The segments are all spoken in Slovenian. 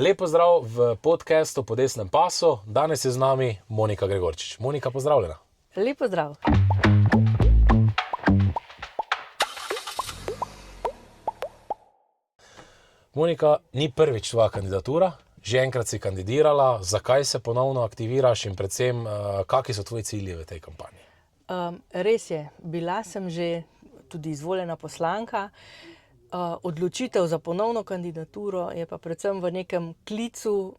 Lep pozdrav v podcastu Po desnem pasu. Danes je z nami Monika Gregorčič. Monika, pozdravljena. Lep pozdrav. Monika, ni prvič tvoja kandidatura, že enkrat si kandidirala. Zakaj se ponovno aktiviraš in predvsem, kakšni so tvoji cilji v tej kampanji? Res je, bila sem že tudi izvoljena poslanka. Odločitev za ponovno kandidaturo je pa predvsem v nekem klicu,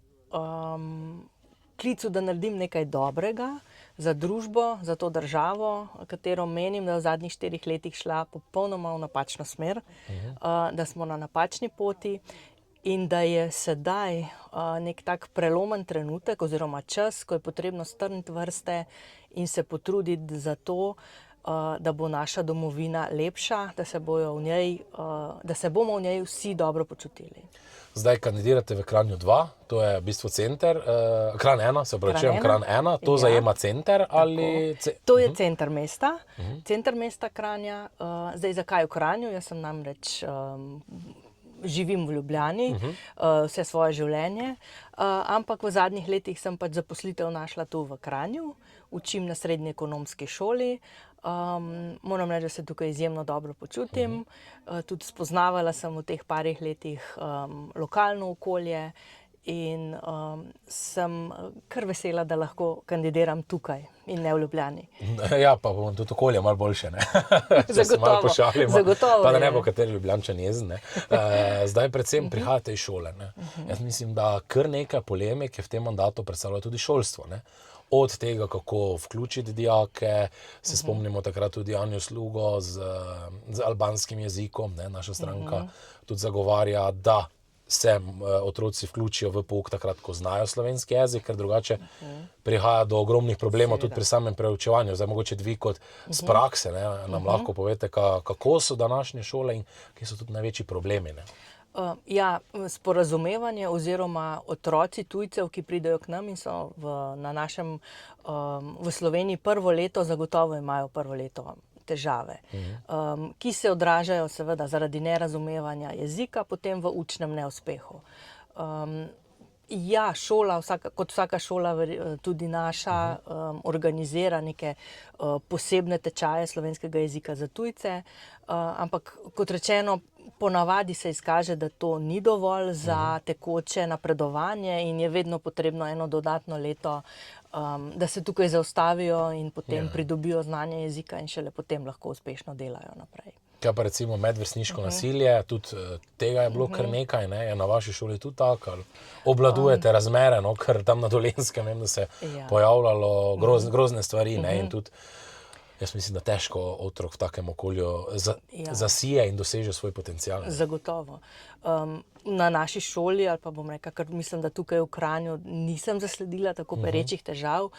da naredim nekaj dobrega za družbo, za to državo, katero menim, da je v zadnjih 4 letih šla popolnoma v napačno smer, da smo na napačni poti in da je sedaj nek tak prelomen trenutek oziroma čas, ko je potrebno strniti vrste in se potruditi za to, da bo naša domovina lepša, da se bomo v njej vsi dobro počutili. Zdaj kandidirate v Kranju 2, to je v bistvu center, Kranj 1, se opravičujem, Kranj 1, to zajema center ali... To je center mesta, center mesta Kranja. Zdaj, zakaj v Kranju? Jaz sem namreč, živim v Ljubljani, vse svoje življenje, ampak v zadnjih letih sem pač zaposlitev našla tu v Kranju, učim na srednji ekonomski šoli. Moram reči, da se tukaj izjemno dobro počutim. Tudi spoznavala sem v teh parih letih lokalno okolje in sem kar vesela, da lahko kandidiram tukaj in ne v Ljubljani. Ja, pa bom tudi okolje malo boljše, ne? Zagotovo, zagotovo. Pa da ne bo kateri Ljubljančan jezen, ne? Zdaj predvsem prihajate iz šole, ne? Jaz mislim, da kar nekaj polemik je v tem mandatu predstavlja tudi šolstvo, ne? Od tega, kako vključiti dijake, se spomnimo takrat tudi Anjo Slugo z albanskim jezikom, ne, naša stranka tudi zagovarja, da se otroci vključijo v pouk takrat, ko znajo slovenski jezik, ker drugače prihaja do ogromnih problemov tudi pri samem preučevanju. Zdaj mogoče vi kot z prakse, ne, nam lahko povete, kako so današnje šole in kje so tudi največji problemi, ne? Ja, sporazumevanje oziroma otroci tujcev, ki pridejo k nam in so v Sloveniji prvo leto, zagotovo imajo prvo leto težave, ki se odražajo seveda zaradi nerazumevanja jezika, potem v učnem neuspehu. Ja, šola, kot vsaka šola, tudi naša, organizira neke posebne tečaje slovenskega jezika za tujce, ampak kot rečeno, ponavadi se izkaže, da to ni dovolj za tekoče napredovanje in je vedno potrebno eno dodatno leto, da se tukaj zaustavijo in potem pridobijo znanje jezika in šele potem lahko uspešno delajo naprej. Kaj pa recimo medvrstniško nasilje, tudi tega je bilo kar nekaj, ne? Je na vaši šoli tudi tako, ali obvladujete razmere, no? Ker tam na Dolenjskem vem, da se pojavljalo grozne stvari, ne? In tudi jaz mislim, da težko otrok v takem okolju zasije in doseže svoj potencial. Zagotovo. Na naši šoli, ali pa bom rekla, ker mislim, da tukaj v Kranju nisem zasledila tako perečih težav,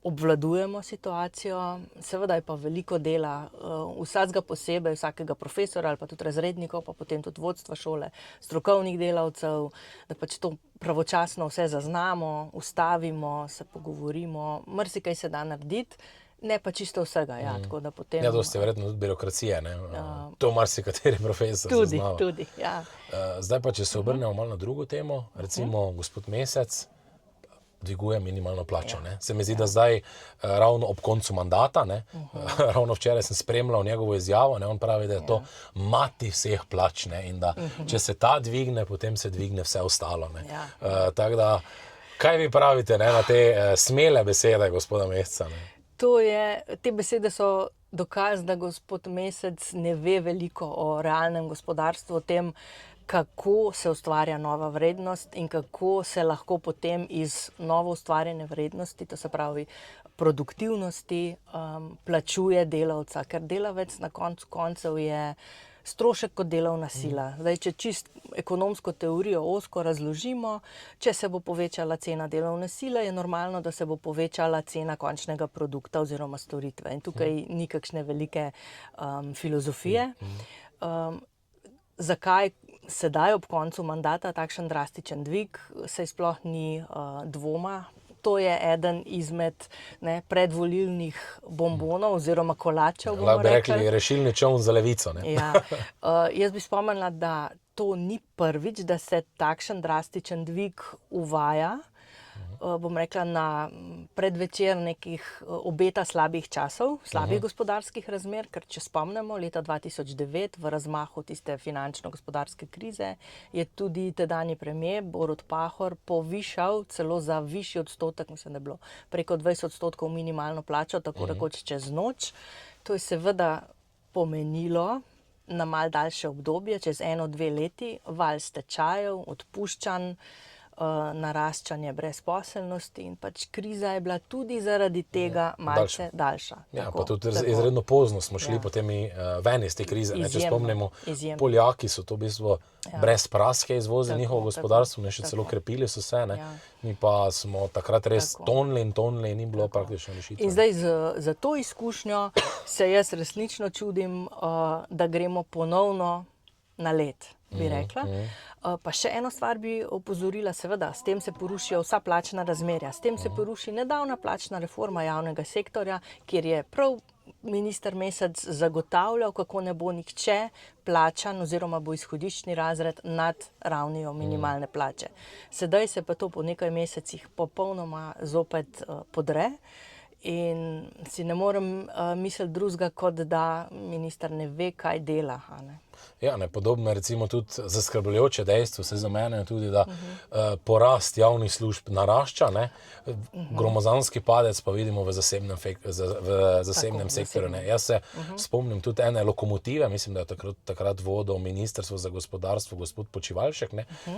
obvladujemo situacijo, seveda je pa veliko dela, vsakega posebej, vsakega profesora ali pa tudi razrednikov, pa potem tudi vodstva šole, strokovnih delavcev, da pač to pravočasno vse zaznamo, ustavimo, se pogovorimo, marsikaj se da narediti. Ne pa čisto vsega, ja, tako da potem... Ja, dosti verjetno tudi birokracije, ne? To marsikateri profesor zaznava. Tudi, ja. Zdaj pa, če se obrnemo malo na drugo temo, recimo gospod Mesec dviguje minimalno plačo, ne? Se mi zdi, da zdaj ravno ob koncu mandata, ne? Ravno včeraj sem spremljal njegovo izjavo, ne? On pravi, da je to mati vseh plač, ne? In da če se ta dvigne, potem se dvigne vse ostalo, ne? Tako da, kaj vi pravite, ne, na te smele besede gospoda Meseca, ne? Te besede so dokaz, da gospod Mesec ne ve veliko o realnem gospodarstvu, o tem, kako se ustvarja nova vrednost in kako se lahko potem iz novo ustvarjene vrednosti, to se pravi produktivnosti, plačuje delavca, ker delavec na koncu koncev je strošek kot delovna sila. Zdaj, če čist ekonomsko teorijo ozko razložimo, če se bo povečala cena delovne sile, je normalno, da se bo povečala cena končnega produkta oziroma storitve. In tukaj ni kakšne velike filozofije. Zakaj sedaj ob koncu mandata takšen drastičen dvig, saj sploh ni dvoma. To je eden izmed predvolilnih bombonov oziroma kolačev, bomo rekli. Lahko bi rekli rešilni čoln za Levico, ne? Ja. Jaz bi spomnila, da to ni prvič, da se takšen drastičen dvig uvaja. Bom rekla, na predvečer nekih obeta slabih časov, slabih gospodarskih razmer, ker če spomnimo, leta 2009 v razmahu tiste finančno-gospodarske krize je tudi tedanji premier Borut Pahor povišal celo za višji odstotek, mislim, da je bilo preko 20% minimalno plačo, tako rekoč čez noč. To je seveda pomenilo na mal daljše obdobje, čez 1-2 leti, val stečajev, odpuščanj, naraščanje brezposelnosti in pač kriza je bila tudi zaradi tega malce daljša. Ja, pa tudi izredno pozno smo šli potem ven iz te krize. Če spomnimo, Poljaki so to v bistvu brez praske izvozili njihovo gospodarstvo, še celo krepili so se, mi pa smo takrat res tonili in ni bilo praktično rešitve. In zdaj za to izkušnjo se jaz resnično čudim, da gremo ponovno na led, bi rekla. Pa še eno stvar bi opozorila, seveda, s tem se porušijo vsa plačna razmerja, s tem se poruši nedavna plačna reforma javnega sektorja, kjer je prav minister Mesec zagotavljal, kako ne bo nihče plačan oziroma bo izhodiščni razred nad ravnijo minimalne plače. Sedaj se pa to po nekaj mesecih popolnoma zopet podre. In si ne morem misliti drugega, kot da minister ne ve, kaj dela. Ja, podobno je recimo tudi zaskrbljujoče dejstvo, se za mene je tudi, da porast javnih služb narašča, gromozanski padec pa vidimo v zasebnem sektorju. Jaz se spomnim tudi ene lokomotive, mislim, da je takrat vodil Ministrstvo za gospodarstvo gospod Počivalšek,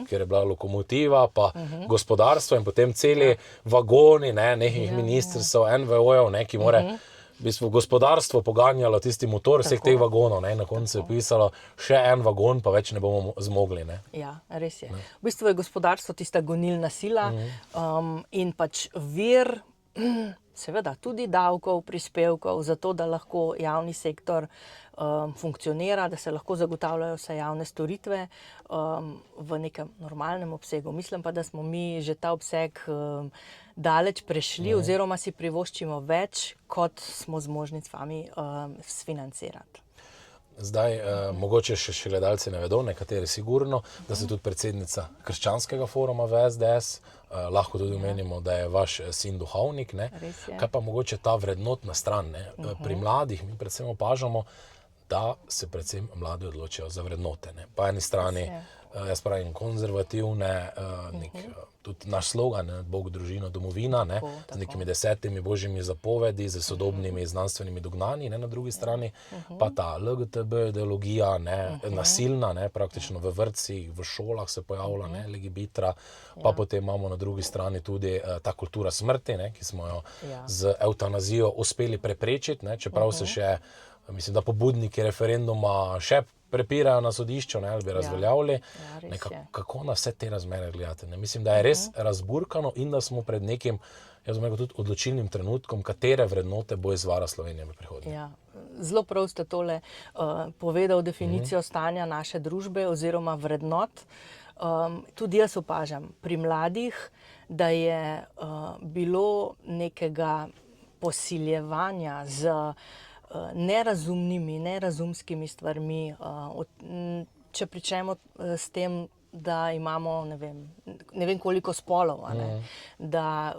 kjer je bila lokomotiva, pa gospodarstvo in potem celi vagoni nekih ministrstv, NVO-jev, ki more v bistvu gospodarstvo poganjalo tisti motor vseh teh vagonov. Na koncu je pisalo še en vagon, pa več ne bomo zmogli. Ja, res je. V bistvu je gospodarstvo tista gonilna sila in pač vir, seveda tudi davkov, prispevkov, zato da lahko javni sektor funkcionira, da se lahko zagotavljajo vse javne storitve v nekem normalnem obsegu. Mislim pa, da smo mi že ta obseg daleč prešli oziroma si privoščimo več, kot smo zmožni sami sfinancirati. Zdaj, mogoče še gledalci ne vedo, nekateri sigurno, da ste tudi predsednica Krščanskega foruma v SDS, lahko tudi omenimo, da je vaš sin duhovnik. Kaj pa mogoče ta vrednotna stran? Pri mladih mi predvsem opažamo, da se predvsem mladi odločijo za vrednote. Po eni strani, jaz pravim, konzervativne, tudi naš slogan, Bog, družina, domovina, z nekimi 10 božjimi zapovedi, z sodobnimi znanstvenimi dognanji, na drugi strani pa ta LGTB ideologija, nasilna, praktično v vrtcih, v šolah se pojavlja, legibitra, pa potem imamo na drugi strani tudi ta kultura smrti, ki smo jo z evtanazijo uspeli preprečiti, čeprav se še, mislim, da pobudniki referenduma še prepirajo na sodišču, ali bi razveljavili. Kako na vse te razmere gledate? Mislim, da je res razburkano in da smo pred nekim, jaz bom rekel, tudi odločilnim trenutkom, katere vrednote bo izvara Slovenije v prihodnje. Ja, zelo prav ste tole povedal definicijo stanja naše družbe oziroma vrednot. Tudi jaz opažam pri mladih, da je bilo nekega posiljevanja z nerazumskimi stvarmi, če pričnemo s tem, da imamo ne vem koliko spolov, da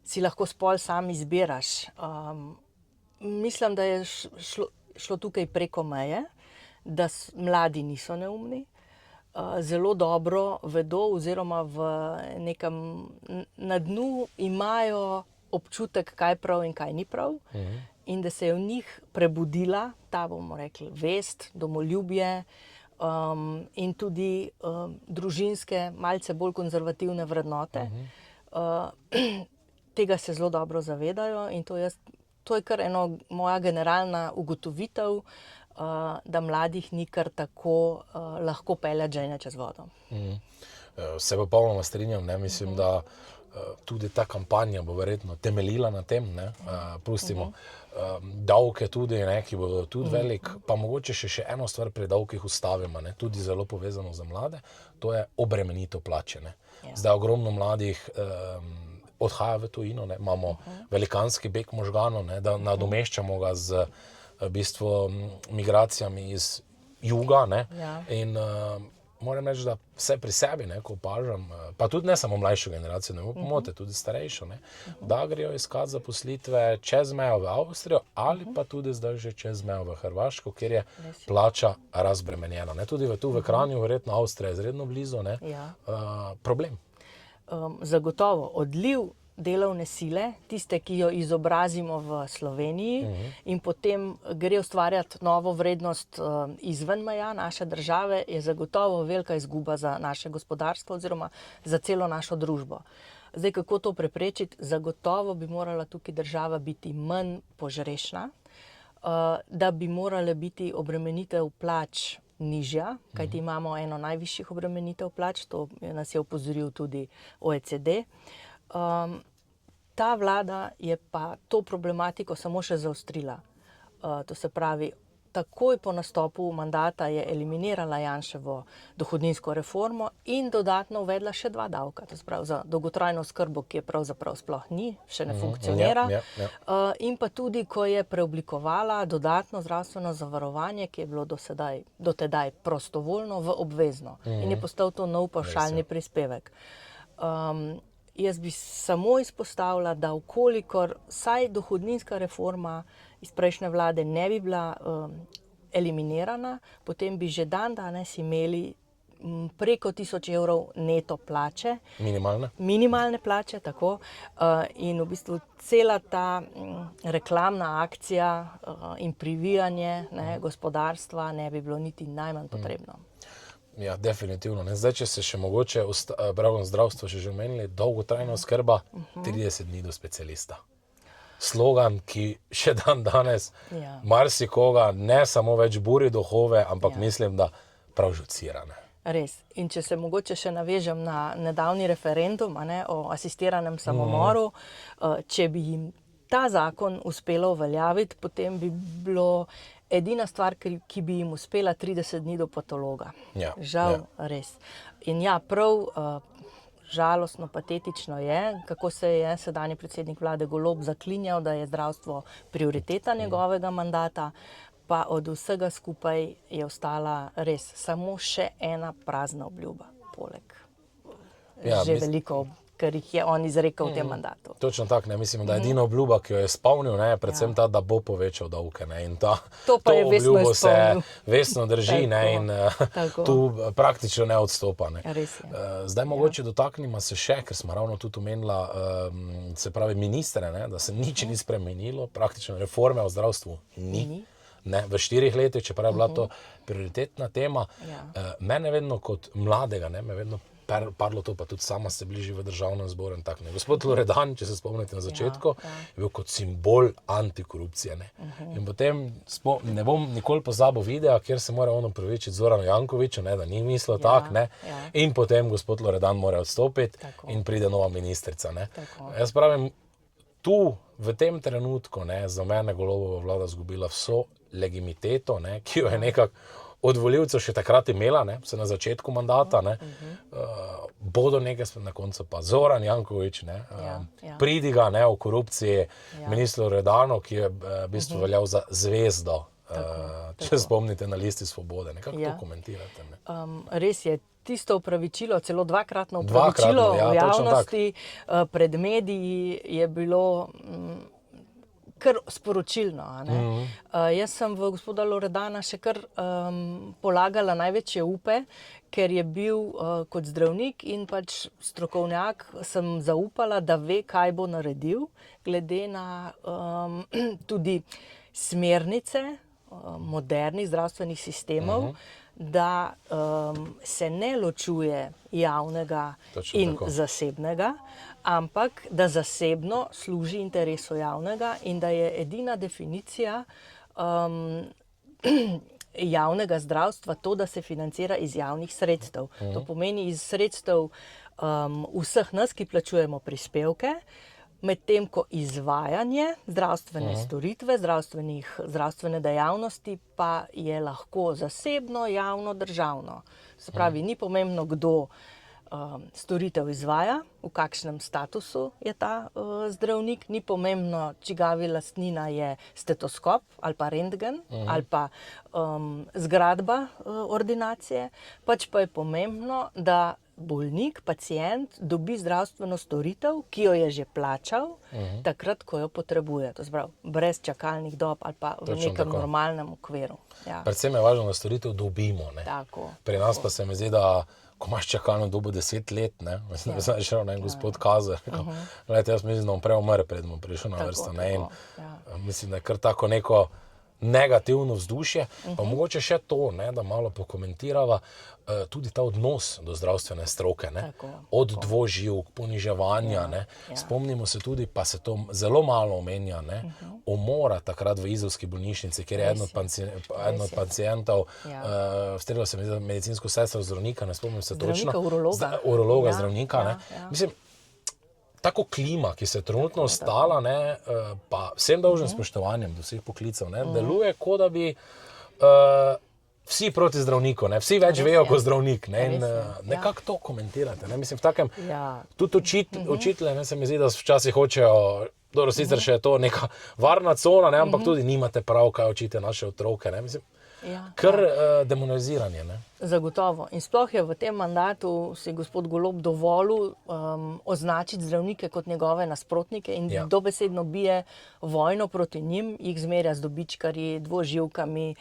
si lahko spol sam izbiraš. Mislim, da je šlo tukaj preko meje, da mladi niso neumni, zelo dobro vedo oziroma v nekem na dnu imajo občutek, kaj prav in kaj ni prav. In da se je v njih prebudila ta, bomo rekli, vest, domoljubje in tudi družinske, malce bolj konzervativne vrednote. Tega se zelo dobro zavedajo in to je kar eno moja generalna ugotovitev, da mladih ni kar tako lahko peljati žejne čez vodo. Se popolnoma strinjam, mislim, da tudi ta kampanja bo verjetno temeljila na tem, pustimo davke tudi, ki bodo tudi velik, pa mogoče še eno stvar pri davkih ustavimo, tudi zelo povezano za mlade, to je obremenitev plače. Zdaj ogromno mladih odhaja v tujino, imamo velikanski beg možganov, da nadomeščamo ga z v bistvu migracijami iz juga, ne, Ja. in moram reči, da vse pri sebi, ne, ko opažam, pa tudi ne samo mlajšo generacijo, ne bo pomote, tudi starejšo, ne, da grejo iskati zaposlitve čez mejo v Avstrijo ali pa tudi zdaj že čez mejo v Hrvaško, kjer je plača razbremenjena. Ne. Tudi tu v Kranju, verjetno Avstrija je izredno blizu, ne, Ja. problem. Zagotovo odliv delovne sile, tiste, ki jo izobrazimo v Sloveniji in potem gre ustvarjati novo vrednost izven meja naše države, je zagotovo velika izguba za naše gospodarstvo oziroma za celo našo družbo. Zdaj, kako to preprečiti? Zagotovo bi morala tukaj država biti manj požrešna, da bi morale biti obremenitev plač nižja, kajti imamo eno najvišjih obremenitev plač, to nas je opozoril tudi OECD. Ta vlada je pa to problematiko samo še zaostrila. To se pravi, takoj po nastopu mandata je eliminirala Janševo dohodninsko reformo in dodatno uvedla še 2 davka, to se pravi za dolgotrajno oskrbo, ki je pravzaprav sploh ni, še ne funkcionira. In pa tudi, ko je preoblikovala dodatno zdravstveno zavarovanje, ki je bilo do tedaj prostovoljno, v obvezno. In je postal to nov pavšalni prispevek. Jaz bi samo izpostavila, da vkolikor vsaj dohodninska reforma iz prejšnje vlade ne bi bila eliminirana, potem bi že danes imeli preko 1000 evrov neto plače. Minimalne plače, tako. In v bistvu cela ta reklamna akcija in privijanje gospodarstva ne bi bilo niti najmanj potrebno. Ja, definitivno. Ne. Zdaj, če se še mogoče, zdravstvo še že omenili, dolgotrajna oskrba, 30 dni do specialista. Slogan, ki še danes marsikoga ne samo več buri duhove, ampak mislim, da prav žucira. Res. In če se mogoče še navežem na nedavni referendum o asistiranem samomoru, če bi jim ta zakon uspelo uveljaviti, potem bi bilo edina stvar, ki bi jim uspela 30 dni do patologa. Žal, res. In ja, prav žalostno, patetično je, kako se je sedanji predsednik vlade Golob zaklinjal, da je zdravstvo prioriteta njegovega mandata, pa od vsega skupaj je ostala res samo še ena prazna obljuba, poleg že veliko, ker jih je on izrekel v tem mandatu. Točno tako, ne, mislim, da edina obljuba, ki jo je spomnil, ne, predvsem ta, da bo povečal davke, ne, in to obljubo se vestno drži, ne, in tu praktično ne odstopa, ne. Zdaj mogoče dotaknimo se še, ker smo ravno tudi omenila, se pravi ministre, ne, da se nič ni spremenilo, praktično reforme v zdravstvu ni. Ne, v 4 letih, čeprav je bila to prioritetna tema. Mene vedno kot mladega, ne, me vedno padlo to, pa tudi sama ste bili že v državnem zboru in tako. Gospod Loredan, če se spomnite na začetku, je bil kot simbol antikorupcije. Ne. In potem ne bom nikoli pozabil videa, kjer se mora on opravičiti Zoranu Jankoviću, ne, da ni mislil tako, ne. In potem gospod Loredan mora odstopiti in pride nova ministrica. Ne. Jaz pravim, tu v tem trenutku, ne, za mene Golobova vlada izgubila vso legitimiteto, ne, ki jo je nekako od volivcev še takrat imela, ne, vse na začetku mandata, ne, bodo nekaj na koncu pa Zoran Janković, ne, pridiga, ne, o korupciji, ministru Loredanu, ki je v bistvu veljal za zvezdo, če spomnite na listi Svobode. Kako to komentirate? Ne? Res je. Tisto opravičilo, celo dvakratno opravičilo v javnosti pred mediji je bilo kar sporočilno. Jaz sem v gospoda Loredana še kar polagala največje upe, ker je bil kot zdravnik in pač strokovnjak, sem zaupala, da ve, kaj bo naredil, glede na tudi smernice modernih zdravstvenih sistemov, da se ne ločuje javnega in zasebnega, ampak da zasebno služi interesu javnega in da je edina definicija javnega zdravstva to, da se financira iz javnih sredstev. To pomeni iz sredstev vseh nas, ki plačujemo prispevke, medtem ko izvajanje zdravstvene storitve, zdravstvene dejavnosti pa je lahko zasebno, javno, državno. Se pravi, ni pomembno, kdo storitev izvaja, v kakšnem statusu je ta zdravnik. Ni pomembno, čigavi lastnina je stetoskop ali pa rentgen ali pa zgradba ordinacije, pač pa je pomembno, da bolnik, pacient dobi zdravstveno storitev, ki jo je že plačal, takrat, ko jo potrebuje. To se pravi, brez čakalnih dob ali pa v nekem normalnem okviru. Ja. Predvsem je važno, da storitev dobimo. Ne? Tako. Pri nas pa se mi zdi, da ko imaš čakalno dobo 10 let, ne, mislim, da sem šel na en gospod Kazar, gledajte, jaz mislim, da bom prej umrl, pred bom prišel na vrsto, ne, in mislim, da je kar tako neko negativno vzdušje, pa mogoče še to, ne, da malo pokomentirava tudi ta odnos do zdravstvene stroke, ne, od dvoživk, poniževanja, ne, spomnimo se tudi, pa se to zelo malo omenja, ne, umora takrat v izolski bolnišnici, kjer je eden od pacientov streljal se medicinsko sestro zdravnika, ne spomnim se točno. Zdravnika, urologa, zdravnika, ne. Mislim, tako klima, ki se je trenutno ostala, ne, pa vsem dolžnim spoštovanjem do vseh poklicev, ne, deluje, kot da bi vsi proti zdravniku, ne, vsi več vejo kot zdravnik, ne, in nekako to komentirate, ne, mislim, v takem, tudi učitelje, ne, se mi zdi, da včasih hočejo, dobro, sicer še je to neka varna cona, ne, ampak tudi nimate prav, kaj učite naše otroke, ne, mislim, kar demoniziranje, ne. Zagotovo. In sploh je v tem mandatu si gospod Golob dovolil označiti zdravnike kot njegove nasprotnike in dobesedno bije vojno proti njim, jih zmerja z dobičkarji, dvoživkami,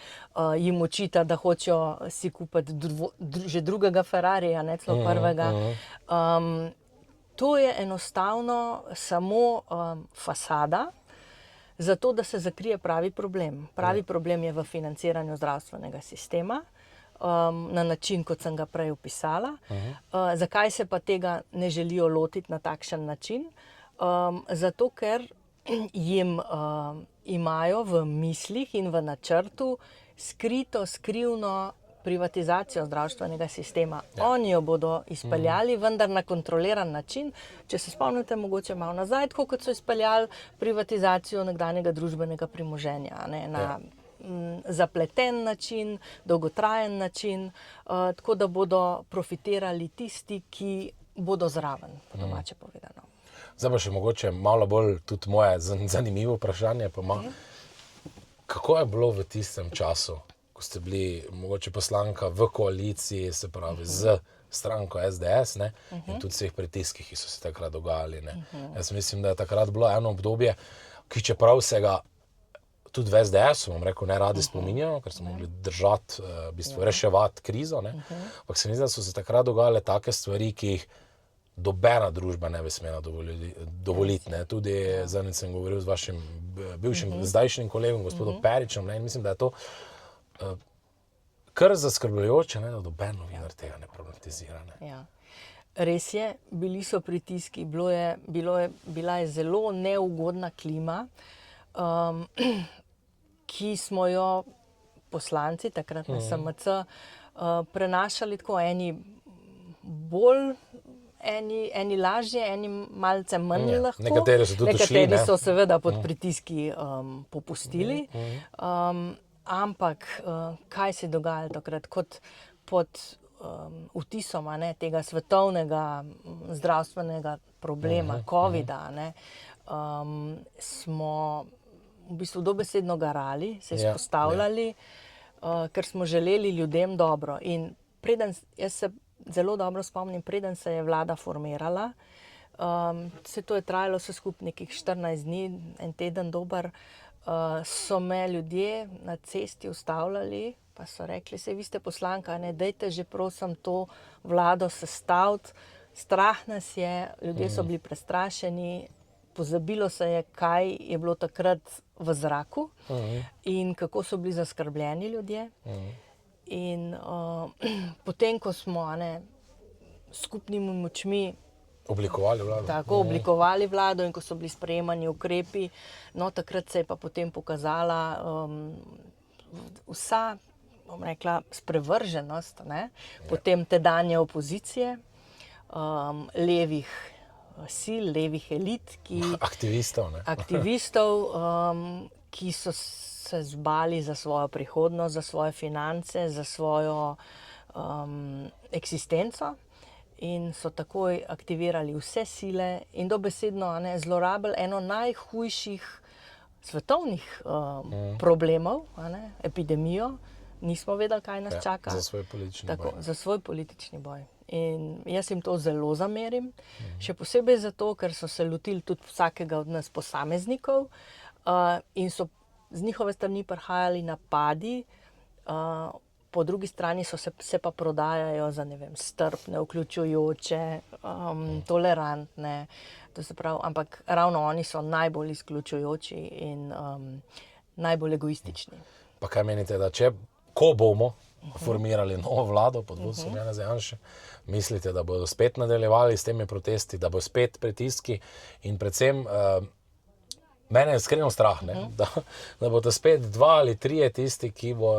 jim očita, da hočejo si kupiti že drugega Ferrarija, ne celo prvega. To je enostavno samo fasada, zato da se zakrije pravi problem. Pravi problem je v financiranju zdravstvenega sistema, na način, kot sem ga prej opisala. Zakaj se pa tega ne želijo lotiti na takšen način? Zato, ker jim imajo v mislih in v načrtu skrivno privatizacijo zdravstvenega sistema. Oni jo bodo izpeljali, vendar na kontroliran način. Če se spomnite mogoče malo nazaj, tako kot so izpeljali privatizacijo nekdanjega družbenega premoženja, ne, na zapleten način, dolgotrajen način, tako da bodo profitirali tisti, ki bodo zraven, po domače povedano. Zdaj pa še mogoče malo bolj tudi moje zanimivo vprašanje, pa kako je bilo v tistem času, ko ste bili mogoče poslanka v koaliciji, se pravi z stranko SDS, ne, in tudi vseh pritiskih, ki so se takrat dogajali, ne. Jaz mislim, da je takrat bilo eno obdobje, ki čeprav se ga tudi v SDS-u, bom rekel, ne radi spominjajo, ker so mogli držati, v bistvu reševati krizo, ne. Ampak se mi zdi, da so se takrat dogajale take stvari, ki jih dobena družba ne bi smela dovoliti, ne. Tudi zadnjič sem govoril z vašim bivšim, zdajšnjim kolegom, gospodom Peričem, ne, in mislim, da je to kar zaskrbljujoče, ne, da doben novinar tega ne problematizira, ne. Ja. Res je, bili so pritiski, bila je zelo neugodna klima, ki smo jo poslanci, takrat na SMC, prenašali tako, eni lažje, eni malce manj lahko. Nekateri so tudi šli, ne. Nekateri so seveda pod pritiski popustili. Ampak kaj se je dogajalo takrat, kot pod vtisom, ne, tega svetovnega zdravstvenega problema, covida, ne, smo v bistvu dobesedno garali, se izpostavljali, ker smo želeli ljudem dobro. In jaz se zelo dobro spomnim, preden se je vlada formirala, to je trajalo vse skupaj nekih 14 dni, en teden dober, so me ljudje na cesti ustavljali, pa so rekli, saj vi ste poslanka, ne, dajte že prosim to vlado sestaviti, strah nas je, ljudje so bili prestrašeni, pozabilo se je, kaj je bilo takrat v zraku in kako so bili zaskrbljeni ljudje. In potem, ko smo skupnimi močmi oblikovali vlado. Tako, oblikovali vlado in ko so bili sprejemani ukrepi, no takrat se je pa potem pokazala vsa, bom rekla, sprevrženost, ne, potem tedanje opozicije, levih sil, levih elit, aktivistov, ki so se zbali za svojo prihodnost, za svoje finance, za svojo eksistenco. in so takoj aktivirali vse sile in dobesedno zlorabili eno najhujših svetovnih problemov, epidemijo. Nismo vedeli, kaj nas čaka. Za svoj politični boj. Za svoj politični boj. In jaz jim to zelo zamerim, še posebej zato, ker so se lotili tudi vsakega od nas posameznikov in so z njihove strani prihajali napadi, po drugi strani se pa prodajajo za, ne vem, strpne, vključujoče, tolerantne, to se pravi, ampak ravno oni so najbolj izključujoči in najbolj egoistični. Pa kaj menite, da ko bomo formirali novo vlado pod vodstvom Janeza Janše, mislite, da bodo spet nadaljevali s temi protesti, da bo spet pritiski in predvsem mene je iskreno strah, da bodo spet 2 ali 3 tisti, ki bo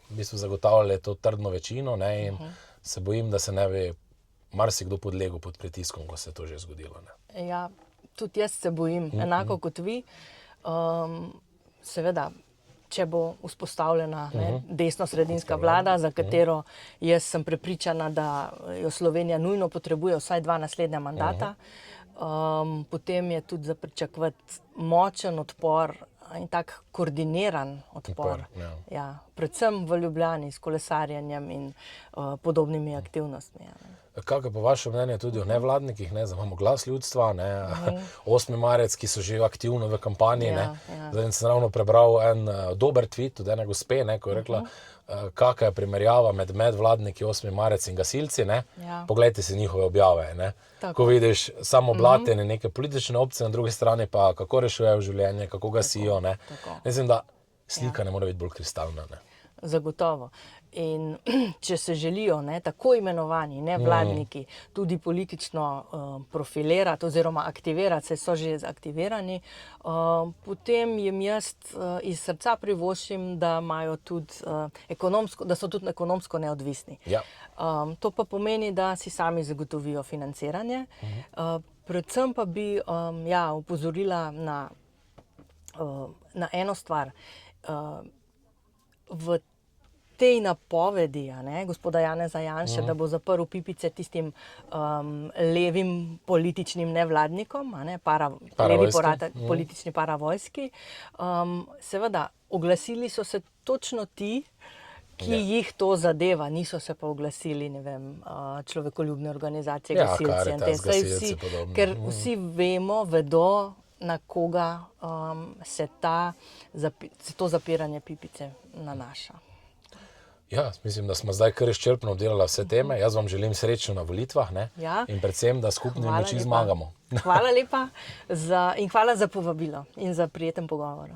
v bistvu zagotavljali to trdno večino, in se bojim, da se ne bi marsikdo podlegel pod pritiskom, ko se je to že zgodilo. Ja, tudi jaz se bojim, enako kot vi. Seveda, če bo vzpostavljena desno-sredinska vlada, za katero jaz sem prepričana, da jo Slovenija nujno potrebuje vsaj 2 naslednja mandata, potem je tudi za pričakovati močen odpor in tak koordiniran odpor. Ja, predvsem v Ljubljani s kolesarjenjem in podobnimi aktivnostmi. Kako je po vašem mnenju tudi o nevladnikih, da imamo Glas ljudstva, 8. marec, ki so že aktivno v kampanji. Zdaj sem ravno prebral en dober tweet od ene gospe, ko je rekla, kakšna je primerjava med medvladniki 8. marec in gasilci. Poglejte si njihove objave. Ko vidiš samo blatenje neke politične opcije, na drugi strani pa kako rešujejo življenje, kako gasijo. Mislim, da slika ne more biti bolj kristalna. Zagotovo. In če se želijo tako imenovani nevladniki tudi politično profilirati oziroma aktivirati, saj so že aktivirani, potem jim jaz iz srca privoščim, da imajo tudi da so tudi ekonomsko neodvisni. To pa pomeni, da si sami zagotovijo financiranje. Predvsem pa bi opozorila na eno stvar. V tej napovedi gospoda Janeza Janše, da bo zaprl pipice tistim levim političnim nevladnikom, levi politični paravojski. Seveda, oglasili so se točno ti, ki jih to zadeva, niso se pa oglasili, ne vem, človekoljubne organizacije, gasilci. Ker vsi vedo, na koga se to zapiranje pipice nanaša. Ja, mislim, da smo zdaj kar izčrpno obdelali vse teme. Jaz vam želim srečno na volitvah in predvsem, da skupni moči zmagamo. Hvala lepa in hvala za povabilo in za prijeten pogovor.